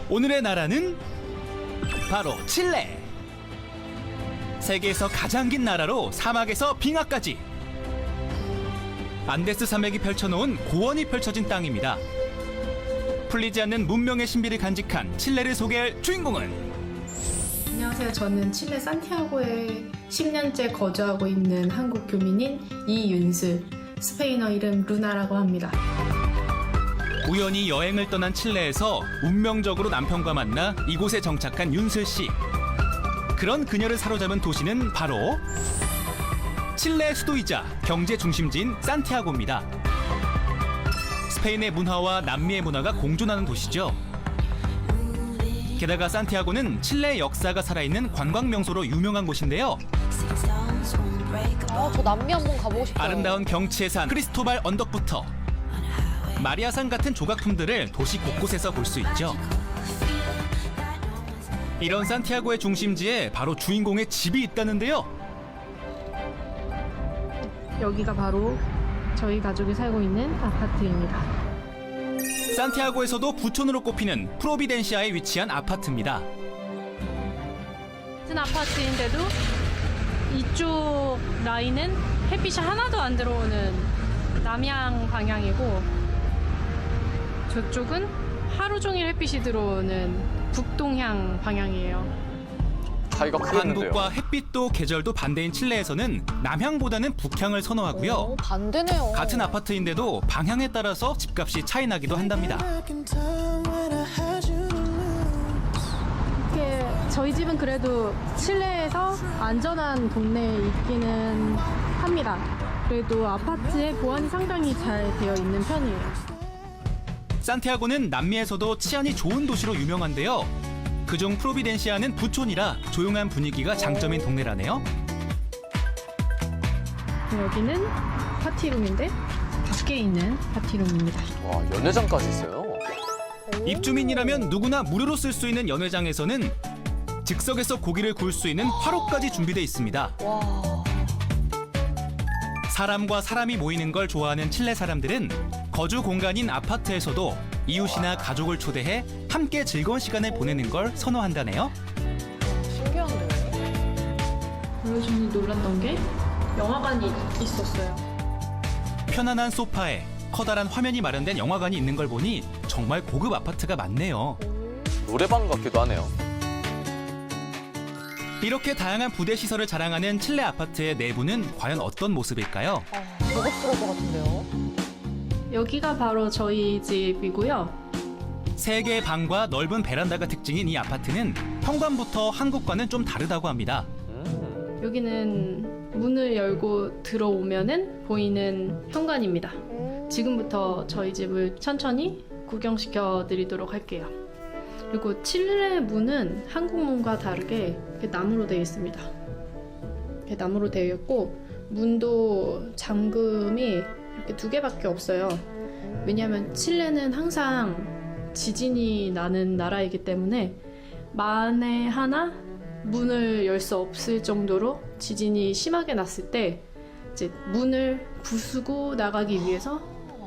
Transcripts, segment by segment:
오늘의 나라는 바로 칠레. 세계에서 가장 긴 나라로 사막에서 빙하까지 안데스 산맥이 펼쳐놓은 고원이 펼쳐진 땅입니다. 풀리지 않는 문명의 신비를 간직한 칠레를 소개할 주인공은 안녕하세요. 저는 칠레 산티아고에 10년째 거주하고 있는 한국 교민인 이윤슬, 스페인어 이름 루나라고 합니다. 우연히 여행을 떠난 칠레에서 운명적으로 남편과 만나 이곳에 정착한 윤슬 씨. 그런 그녀를 사로잡은 도시는 바로 칠레의 수도이자 경제 중심지인 산티아고입니다. 스페인의 문화와 남미의 문화가 공존하는 도시죠. 게다가 산티아고는 칠레의 역사가 살아있는 관광 명소로 유명한 곳인데요. 저 남미 한번 가보고 싶어요. 아름다운 경치의 산 크리스토발 언덕부터 마리아산 같은 조각품들을 도시 곳곳에서 볼 수 있죠. 이런 산티아고의 중심지에 바로 주인공의 집이 있다는데요. 여기가 바로 저희 가족이 살고 있는 아파트입니다. 산티아고에서도 부촌으로 꼽히는 프로비덴시아에 위치한 아파트입니다. 같은 아파트인데도 이쪽 라인은 햇빛이 하나도 안 들어오는 남향 방향이고 저쪽은 하루 종일 햇빛이 들어오는 북동향 방향이에요. 차이가 크겠는데요. 한국과 햇빛도 계절도 반대인 칠레에서는 남향보다는 북향을 선호하고요. 반대네요. 같은 아파트인데도 방향에 따라서 집값이 차이 나기도 한답니다. 이렇게 저희 집은 그래도 칠레에서 안전한 동네에 있기는 합니다. 그래도 아파트의 보안이 상당히 잘 되어 있는 편이에요. 산티아고는 남미에서도 치안이 좋은 도시로 유명한데요. 그중 프로비덴시아는 부촌이라 조용한 분위기가 장점인 동네라네요. 여기는 파티룸인데 밖에 있는 파티룸입니다. 와, 연회장까지 있어요. 입주민이라면 누구나 무료로 쓸 수 있는 연회장에서는 즉석에서 고기를 구울 수 있는 화로까지 준비되어 있습니다. 와. 사람과 사람이 모이는 걸 좋아하는 칠레 사람들은 거주 공간인 아파트에서도 이웃이나 가족을 초대해 함께 즐거운 시간을 보내는 걸 선호한다네요. 신기한데. 그리고 저는 놀랐던 게 영화관이 있었어요. 편안한 소파에 커다란 화면이 마련된 영화관이 있는 걸 보니 정말 고급 아파트가 많네요. 노래방 같기도 하네요. 이렇게 다양한 부대 시설을 자랑하는 칠레 아파트의 내부는 과연 어떤 모습일까요? 고급스러울 것 같은데요. 여기가 바로 저희 집이고요. 3개의 방과 넓은 베란다가 특징인 이 아파트는 현관부터 한국과는 좀 다르다고 합니다. 여기는 문을 열고 들어오면은 보이는 현관입니다. 지금부터 저희 집을 천천히 구경시켜 드리도록 할게요. 그리고 칠레 문은 한국 문과 다르게 이렇게 나무로 되어 있습니다. 이렇게 나무로 되어 있고 문도 잠금이 이렇게 2개밖에 없어요. 왜냐하면 칠레는 항상 지진이 나는 나라이기 때문에 만에 하나 문을 열 수 없을 정도로 지진이 심하게 났을 때 이제 문을 부수고 나가기 위해서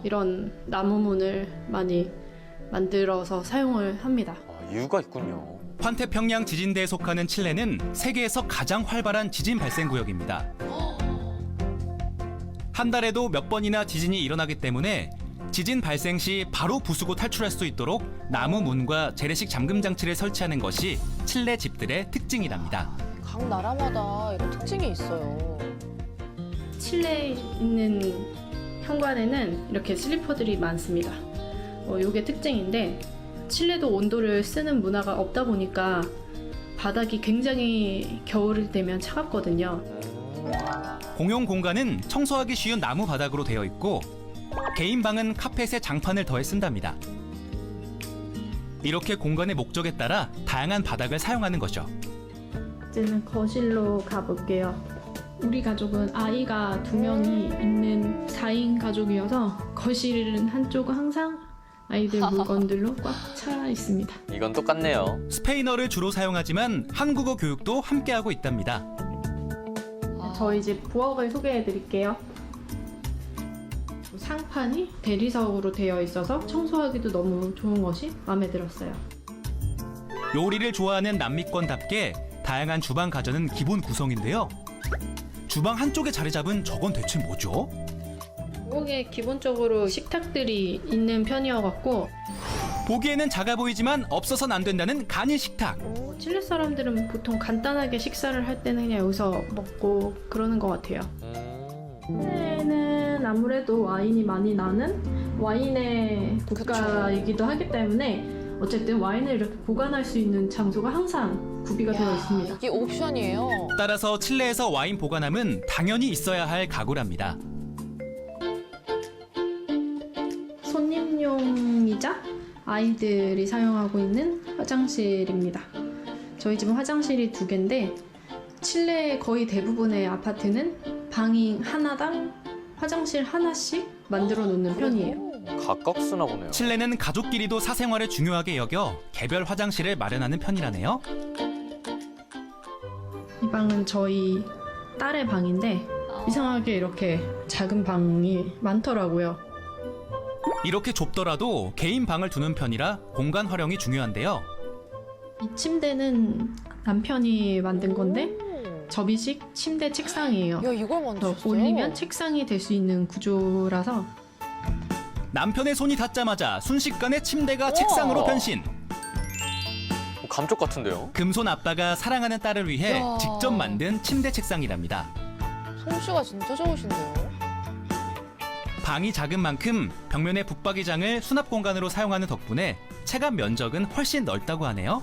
이런 나무 문을 많이 만들어서 사용을 합니다. 아, 이유가 있군요. 환태평양 지진대에 속하는 칠레는 세계에서 가장 활발한 지진 발생 구역입니다. 한 달에도 몇 번이나 지진이 일어나기 때문에 지진 발생 시 바로 부수고 탈출할 수 있도록 나무 문과 재래식 잠금 장치를 설치하는 것이 칠레 집들의 특징이랍니다. 각 나라마다 이런 특징이 있어요. 칠레에 있는 현관에는 이렇게 슬리퍼들이 많습니다. 이게 특징인데 칠레도 온도를 쓰는 문화가 없다 보니까 바닥이 굉장히 겨울이 되면 차갑거든요. 공용 공간은 청소하기 쉬운 나무 바닥으로 되어 있고 개인 방은 카펫에 장판을 더해 쓴답니다. 이렇게 공간의 목적에 따라 다양한 바닥을 사용하는 거죠. 이제는 거실로 가볼게요. 우리 가족은 아이가 2명이 있는 4인 가족이어서 거실은 한쪽은 항상 아이들 물건들로 꽉 차 있습니다. 이건 똑같네요. 스페인어를 주로 사용하지만 한국어 교육도 함께하고 있답니다. 저희 집 부엌을 소개해 드릴게요. 상판이 대리석으로 되어 있어서 청소하기도 너무 좋은 것이 마음에 들었어요. 요리를 좋아하는 남미권답게 다양한 주방 가전은 기본 구성인데요. 주방 한쪽에 자리 잡은 저건 대체 뭐죠? 부엌에 기본적으로 식탁들이 있는 편이어갖고 보기에는 작아 보이지만 없어서는 안 된다는 간이 식탁. 칠레 사람들은 보통 간단하게 식사를 할 때는 그냥 여기서 먹고 그러는 것 같아요. 칠레는 아무래도 와인이 많이 나는 와인의 국가이기도 하기 때문에 어쨌든 와인을 이렇게 보관할 수 있는 장소가 항상 구비가 되어 있습니다. 이게 옵션이에요. 따라서 칠레에서 와인 보관함은 당연히 있어야 할 가구랍니다. 손님용이자 아이들이 사용하고 있는 화장실입니다. 저희 집은 화장실이 2개인데 칠레 거의 대부분의 아파트는 방이 하나당 화장실 하나씩 만들어 놓는 편이에요. 각각 쓰나 보네요. 칠레는 가족끼리도 사생활을 중요하게 여겨 개별 화장실을 마련하는 편이라네요. 이 방은 저희 딸의 방인데 이상하게 이렇게 작은 방이 많더라고요. 이렇게 좁더라도 개인 방을 두는 편이라 공간 활용이 중요한데요. 이 침대는 남편이 만든 건데 접이식 침대 책상이에요. 야, 이걸 그래서 만드셨어요? 올리면 책상이 될 수 있는 구조라서 남편의 손이 닿자마자 순식간에 침대가 책상으로 변신. 감쪽 같은데요? 금손 아빠가 사랑하는 딸을 위해 이야. 직접 만든 침대 책상이랍니다. 솜씨가 진짜 좋으신데요? 방이 작은 만큼 벽면의 붙박이장을 수납 공간으로 사용하는 덕분에 체감 면적은 훨씬 넓다고 하네요.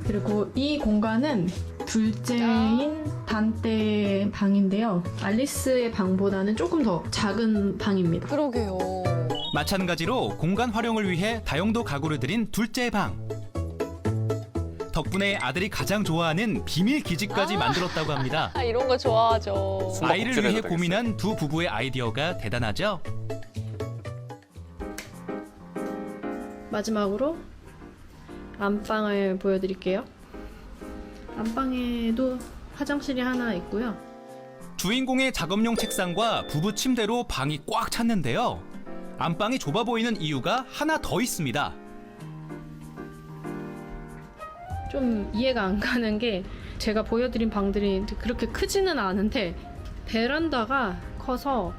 그리고 이 공간은 둘째인 단떼 방인데요. 알리스의 방보다는 조금 더 작은 방입니다. 그러게요. 마찬가지로 공간 활용을 위해 다용도 가구를 들인 둘째 방. 덕분에 아들이 가장 좋아하는 비밀 기지까지 만들었다고 합니다. 아, 이런 거 좋아하죠. 아이를 위해 숨바꼭질해도 고민한 두 부부의 아이디어가 대단하죠. 마지막으로 안방을 보여드릴게요. 안방에도 화장실이 하나 있고요. 주인공의 작업용 책상과 부부 침대로 방이 꽉 찼는데요. 안방이 좁아 보이는 이유가 하나 더 있습니다. 좀 이해가 안 가는 게 제가 보여드린 방들이 그렇게 크지는 않은데 베란다가 커서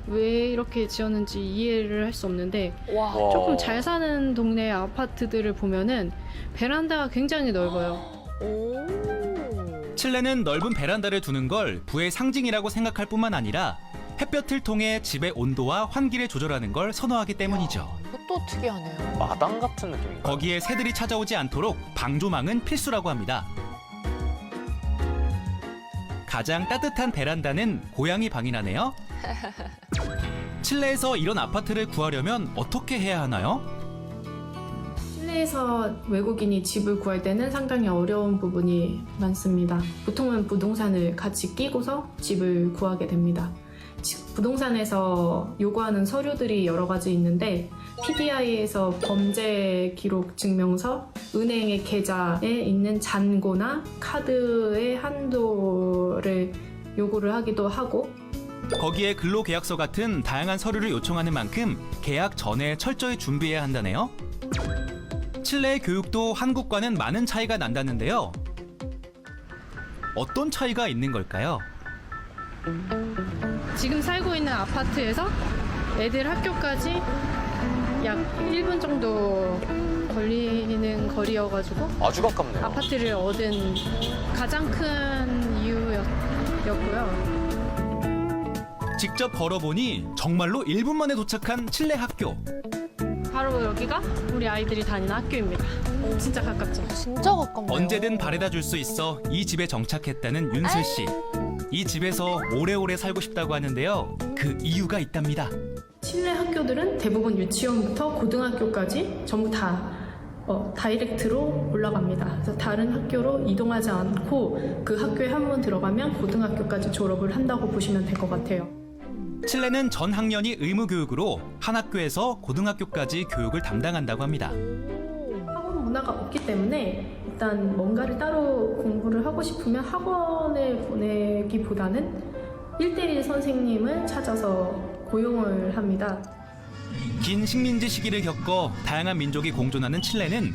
왜 이렇게 지었는지 이해를 할 수 없는데 와. 조금 잘 사는 동네 아파트들을 보면은 베란다가 굉장히 넓어요. 오. 칠레는 넓은 베란다를 두는 걸 부의 상징이라고 생각할 뿐만 아니라 햇볕을 통해 집의 온도와 환기를 조절하는 걸 선호하기 때문이죠. 그것도 특이하네요. 마당 같은 느낌인가요? 거기에 새들이 찾아오지 않도록 방조망은 필수라고 합니다. 가장 따뜻한 베란다는 고양이 방이라네요. 칠레에서 이런 아파트를 구하려면 어떻게 해야 하나요? 실내에서 외국인이 집을 구할 때는 상당히 어려운 부분이 많습니다. 보통은 부동산을 같이 끼고서 집을 구하게 됩니다. 부동산에서 요구하는 서류들이 여러 가지 있는데 PDI에서 범죄 기록 증명서, 은행의 계좌에 있는 잔고나 카드의 한도를 요구를 하기도 하고 거기에 근로계약서 같은 다양한 서류를 요청하는 만큼 계약 전에 철저히 준비해야 한다네요. 칠레의 교육도 한국과는 많은 차이가 난다는데요. 어떤 차이가 있는 걸까요? 지금 살고 있는 아파트에서 애들 학교까지 약 1분 정도 걸리는 거리여가지고 아주 가깝네요. 아파트를 얻은 가장 큰 이유였고요. 직접 걸어보니 정말로 1분 만에 도착한 칠레 학교. 바로 여기가 우리 아이들이 다니는 학교입니다. 진짜 가깝죠? 진짜 가깝네요. 언제든 바래다 줄 수 있어 이 집에 정착했다는 윤슬 씨. 이 집에서 오래오래 살고 싶다고 하는데요. 그 이유가 있답니다. 칠레 학교들은 대부분 유치원부터 고등학교까지 전부 다 다이렉트로 올라갑니다. 그래서 다른 학교로 이동하지 않고 그 학교에 한 번 들어가면 고등학교까지 졸업을 한다고 보시면 될 것 같아요. 칠레는 전 학년이 의무 교육으로 한 학교에서 고등학교까지 교육을 담당한다고 합니다. 학원 문화가 없기 때문에 일단 뭔가를 따로 공부를 하고 싶으면 학원을 보내기보다는 1대1 선생님을 찾아서 고용을 합니다. 긴 식민지 시기를 겪어 다양한 민족이 공존하는 칠레는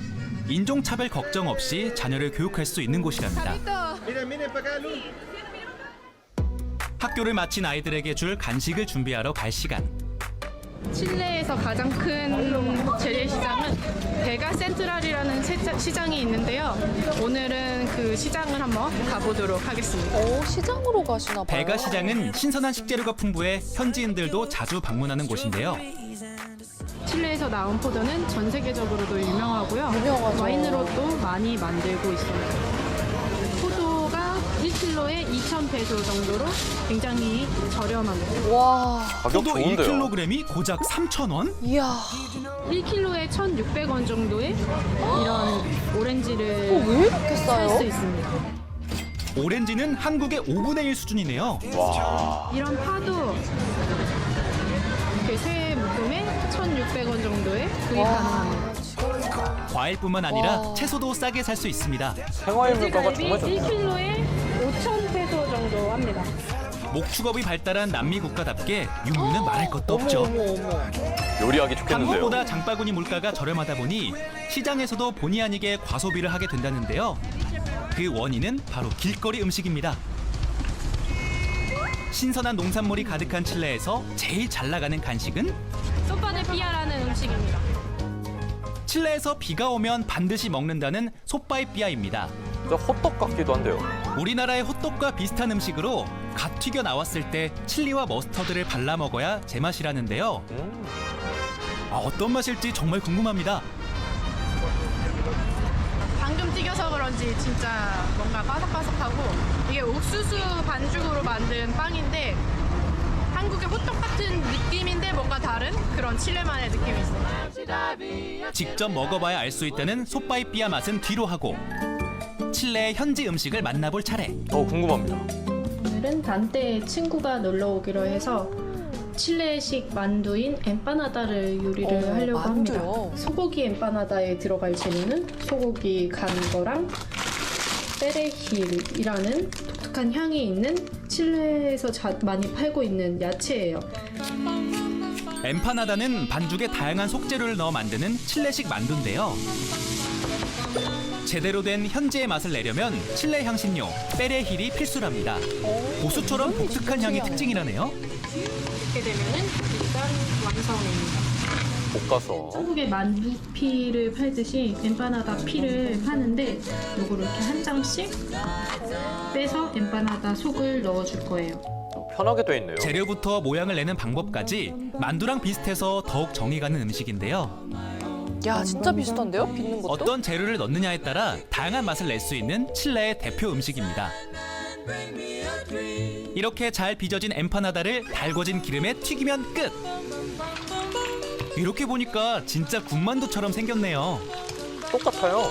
인종차별 걱정 없이 자녀를 교육할 수 있는 곳이랍니다. 학교를 마친 아이들에게 줄 간식을 준비하러 갈 시간. 칠레에서 가장 큰 재래시장은 베가 센트랄이라는 시장이 있는데요. 오늘은 그 시장을 한번 가보도록 하겠습니다. 오, 시장으로 가시나 봐요. 베가 시장은 신선한 식재료가 풍부해 현지인들도 자주 방문하는 곳인데요. 칠레에서 나온 포도는 전 세계적으로도 유명하고요. 유명하죠. 와인으로도 많이 만들고 있습니다. 포도가 1kg에 2,000페소 정도로 굉장히 저렴합니다. 와, 가격 포도 좋은데요. 1kg이 고작 3,000원? 이야. 1kg에 1,600원 정도의 이런 오렌지를 왜 이렇게 살 수 싸요? 있습니다. 오렌지는 한국의 5분의 1 수준이네요. 와. 이런 파도 이렇게 세 묶음에 1,600원 정도에 구입 가능합니다. 진짜. 과일뿐만 아니라 와. 채소도 싸게 살 수 있습니다. 생화일 물가가 정말 좋다. 1kg에 5,000페소 정도 합니다. 목축업이 발달한 남미 국가답게 육류는 말할 것도 없죠. 요리하기 좋겠는데요. 한국보다 장바구니 물가가 저렴하다 보니 시장에서도 본의 아니게 과소비를 하게 된다는데요. 그 원인은 바로 길거리 음식입니다. 신선한 농산물이 가득한 칠레에서 제일 잘 나가는 간식은 소파데 삐아라는 음식입니다. 칠레에서 비가 오면 반드시 먹는다는 소빠이삐아입니다. 진짜 호떡 같기도 한데요. 우리나라의 호떡과 비슷한 음식으로 갓 튀겨 나왔을 때 칠리와 머스터드를 발라 먹어야 제맛이라는데요. 어떤 맛일지 정말 궁금합니다. 방금 튀겨서 그런지 진짜 뭔가 바삭바삭하고 이게 옥수수 반죽으로 만든 빵인데 한국의 호떡 같은 느낌인데 뭔가 다른 그런 칠레만의 느낌이 있어요. 직접 먹어봐야 알 수 있다는 소빠이삐아 맛은 뒤로 하고 칠레의 현지 음식을 만나볼 차례. 궁금합니다. 오늘은 단테의 친구가 놀러 오기로 해서 칠레식 만두인 엠파나다를 요리를 하려고 만두요? 합니다. 소고기 엠파나다에 들어갈 재료는 소고기 간 거랑 페레힐이라는 독특한 향이 있는 칠레에서 많이 팔고 있는 야채예요. 엠파나다는 반죽에 다양한 속재료를 넣어 만드는 칠레식 만두인데요. 제대로 된 현지의 맛을 내려면 칠레 향신료 페레힐이 필수랍니다. 고수처럼 독특한 향이 특징이라네요. 이렇게 되면은 일단 완성입니다. 볶아서. 한국의 만두 피를 팔듯이 엠파나다 피를 파는데 요거를 이렇게 한 장씩 빼서 엠파나다 속을 넣어줄 거예요. 편하게 돼 있네요. 재료부터 모양을 내는 방법까지 만두랑 비슷해서 더욱 정이 가는 음식인데요. 야, 진짜 비슷한데요? 빚는 것도? 어떤 재료를 넣느냐에 따라 다양한 맛을 낼 수 있는 칠레의 대표 음식입니다. 이렇게 잘 빚어진 엠파나다를 달궈진 기름에 튀기면 끝! 이렇게 보니까 진짜 군만두처럼 생겼네요. 똑같아요.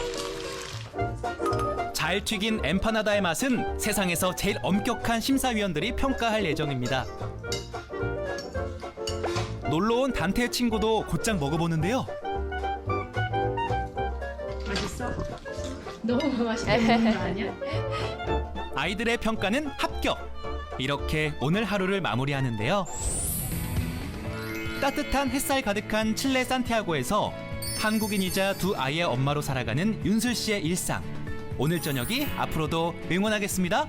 잘 튀긴 엠파나다의 맛은 세상에서 제일 엄격한 심사위원들이 평가할 예정입니다. 놀러온 단테의 친구도 곧장 먹어보는데요. 맛있어? 너무 맛있게 먹는 거 아니야? 아이들의 평가는 합격! 이렇게 오늘 하루를 마무리하는데요. 따뜻한 햇살 가득한 칠레 산티아고에서 한국인이자 두 아이의 엄마로 살아가는 윤슬 씨의 일상. 오늘 저녁이 앞으로도 응원하겠습니다.